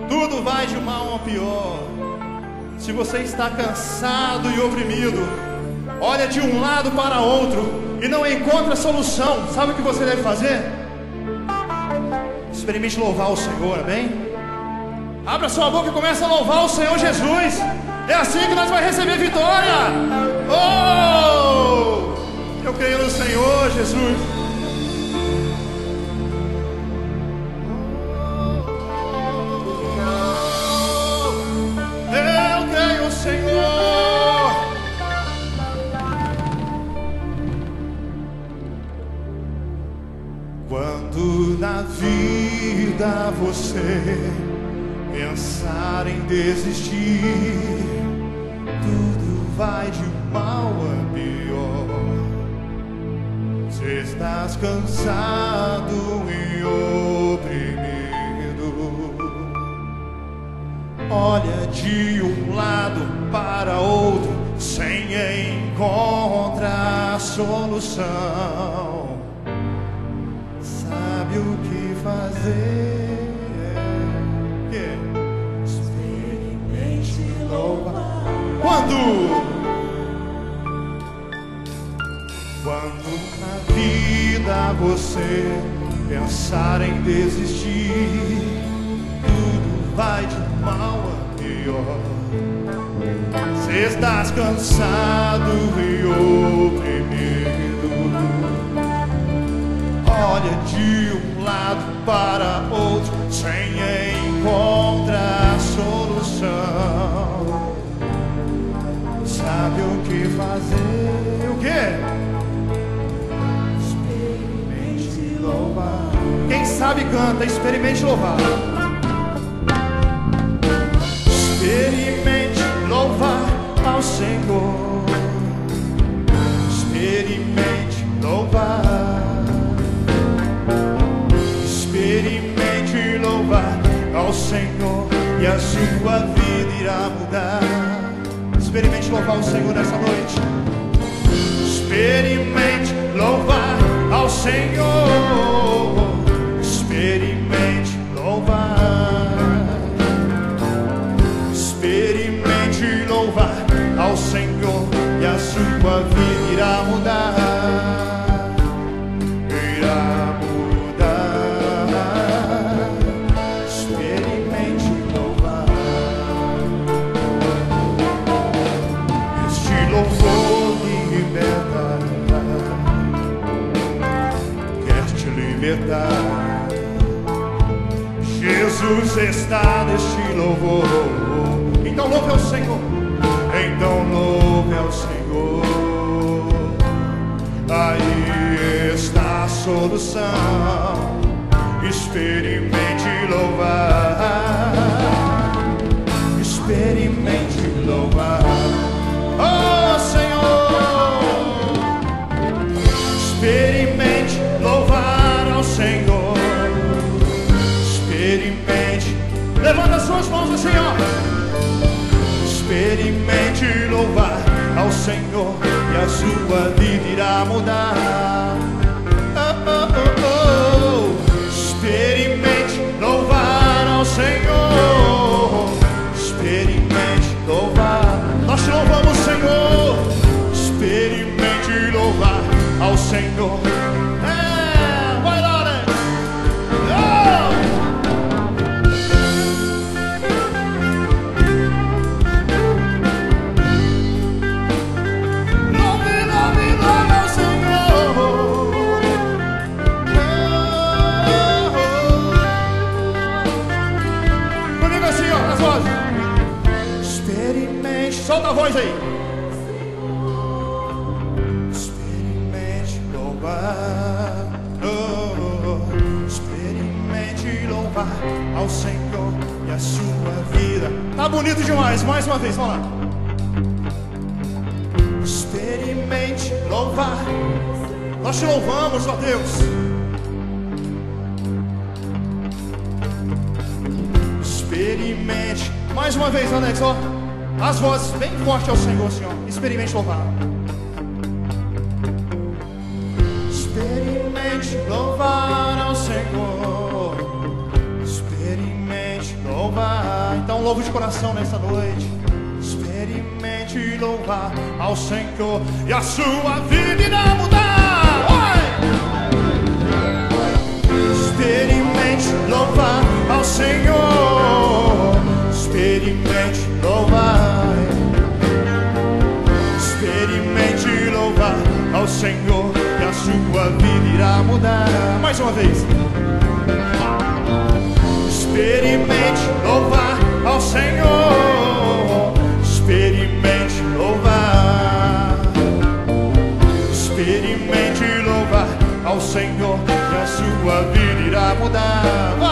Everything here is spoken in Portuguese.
Tudo vai de mal a pior. Se você está cansado e oprimido, olha de um lado para outro e não encontra solução, sabe o que você deve fazer? Experimente louvar o Senhor, amém? Abra sua boca e comece a louvar o Senhor Jesus. É assim que nós vamos receber vitória. Oh! Eu creio no Senhor Jesus. Eu creio no Senhor. Quando na vida você pensar em desistir, tudo vai de mal a pior. Se estás cansado e oprimido, olha de um lado para outro sem encontrar solução. Sabe o que fazer? Experimente louvar. Quando na vida você pensar em desistir, tudo vai de mal a pior. Se estás cansado e oprimido, olha de um lado para outro sem encontrar solução. Sabe o que fazer? O quê? Experimente louvar. Quem sabe canta, experimente louvar. Experimente louvar ao Senhor. Experimente louvar. Experimente louvar ao Senhor e a sua vida irá mudar. Experimente louvar o Senhor nessa noite. Experimente louvar ao Senhor. Experimente louvar. Experimente louvar ao Senhor e a sua vida irá mudar. Jesus está neste louvor. Então louve ao Senhor. Então louve ao Senhor. Aí está a solução. Experimente louvar. Experimente louvar. Oh Senhor. Experimente louvar ao Senhor. Experimente, levanta suas mãos assim, ó. Experimente louvar ao Senhor e a sua vida irá mudar. Oh, oh, oh, oh. Experimente louvar ao Senhor. Experimente louvar. Nós te louvamos, Senhor. Experimente louvar ao Senhor. Vai lá, né? Solta a voz aí. Experimente louvar. Experimente louvar ao Senhor e a sua vida. Tá bonito demais. Mais uma vez, vamos lá. Experimente louvar. Nós te louvamos, ó Deus. Experimente. Mais uma vez, Alex, ó. As vozes bem fortes ao Senhor, Senhor. Experimente louvar. Experimente louvar ao Senhor. Experimente louvar. Então louvo de coração nessa noite. Experimente louvar ao Senhor e a sua vida irá mudar. Experimente louvar ao Senhor. Experimente louvar. Experimente louvar ao Senhor e a sua vida irá mudar. Mais uma vez. Experimente louvar ao Senhor. Experimente louvar. Experimente louvar ao Senhor e a sua vida irá mudar.